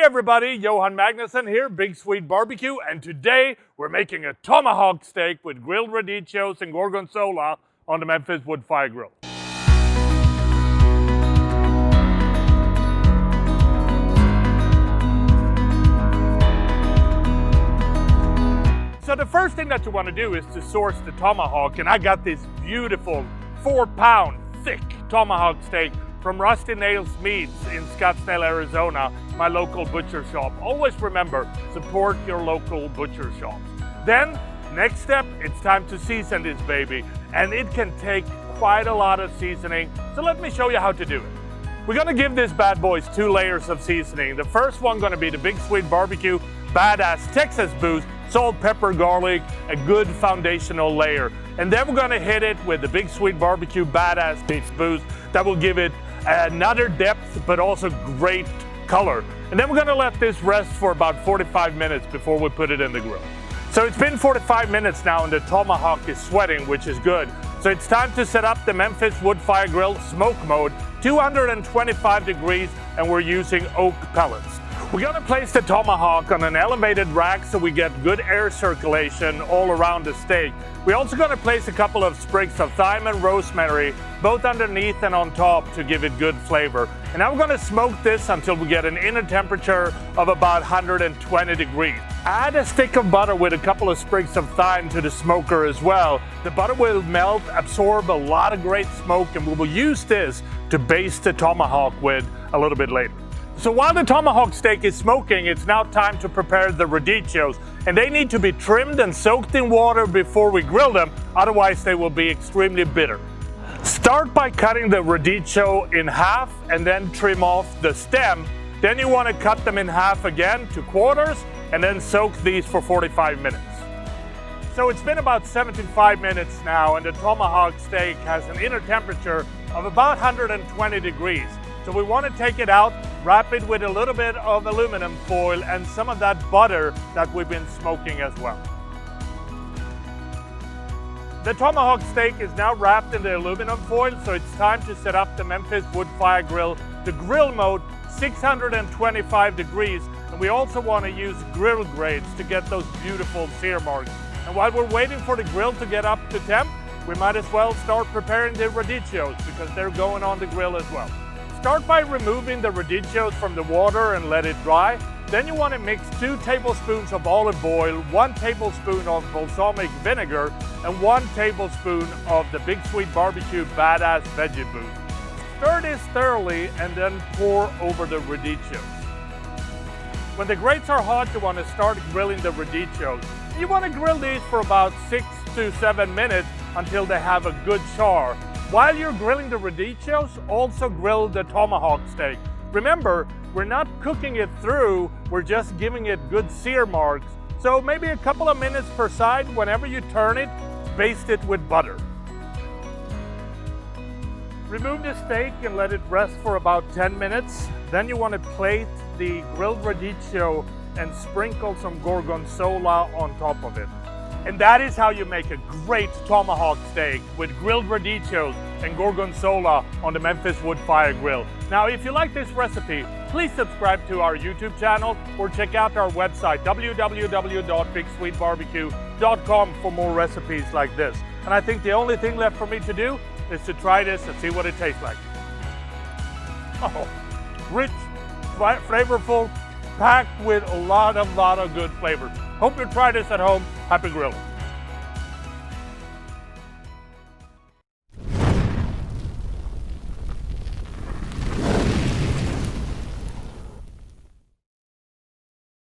everybody, Johan Magnusson here, Big Swede Barbecue, and today we're making a tomahawk steak with grilled radicchios and gorgonzola on the Memphis wood fire grill. So the first thing that you want to do is to source the tomahawk, and I got this beautiful 4-pound thick tomahawk steak from Rusty Nails Meats in Scottsdale, Arizona, my local butcher shop. Always remember, support your local butcher shops. Then, next step, it's time to season this baby, and it can take quite a lot of seasoning, so let me show you how to do it. We're gonna give this bad boys 2 layers of seasoning. The first one gonna be the Big Swede Barbecue Badass Texas Boost, salt, pepper, garlic, a good foundational layer. And then we're gonna hit it with the Big Swede Barbecue Badass Beef Boost that will give it another depth, but also great color. And then we're gonna let this rest for about 45 minutes before we put it in the grill. So it's been 45 minutes now and the tomahawk is sweating, which is good. So it's time to set up the Memphis wood fire grill smoke mode, 225 degrees, and we're using oak pellets. We're gonna place the tomahawk on an elevated rack so we get good air circulation all around the steak. We're also gonna place a couple of sprigs of thyme and rosemary, both underneath and on top, to give it good flavor. And now we're gonna smoke this until we get an inner temperature of about 120 degrees. Add a stick of butter with a couple of sprigs of thyme to the smoker as well. The butter will melt, absorb a lot of great smoke, and we will use this to baste the tomahawk with a little bit later. So while the tomahawk steak is smoking, it's now time to prepare the radicchios, and they need to be trimmed and soaked in water before we grill them, otherwise they will be extremely bitter. Start by cutting the radicchio in half and then trim off the stem. Then you want to cut them in half again to quarters and then soak these for 45 minutes. So it's been about 75 minutes now, and the tomahawk steak has an inner temperature of about 120 degrees. So we want to take it out, wrap it with a little bit of aluminum foil and some of that butter that we've been smoking as well. The tomahawk steak is now wrapped in the aluminum foil, so it's time to set up the Memphis wood fire grill, the grill mode, 625 degrees, and we also want to use grill grades to get those beautiful sear marks. And while we're waiting for the grill to get up to temp, we might as well start preparing the radicchios because they're going on the grill as well. Start by removing the radicchios from the water and let it dry. Then you want to mix 2 tablespoons of olive oil, 1 tablespoon of balsamic vinegar, and 1 tablespoon of the Big Swede Barbecue Badass Veggie Boost. Stir this thoroughly and then pour over the radicchios. When the grates are hot, you want to start grilling the radicchios. You want to grill these for about 6 to 7 minutes until they have a good char. While you're grilling the radicchios, also grill the tomahawk steak. Remember, we're not cooking it through, we're just giving it good sear marks. So maybe a couple of minutes per side. Whenever you turn it, baste it with butter. Remove the steak and let it rest for about 10 minutes. Then you want to plate the grilled radicchio and sprinkle some gorgonzola on top of it. And that is how you make a great tomahawk steak with grilled radicchios and gorgonzola on the Memphis wood fire grill. Now, if you like this recipe, please subscribe to our YouTube channel or check out our website, www.bigswedebarbecue.com, for more recipes like this. And I think the only thing left for me to do is to try this and see what it tastes like. Oh, rich, flavorful, packed with a lot of good flavors. Hope you try this at home. Happy grilling.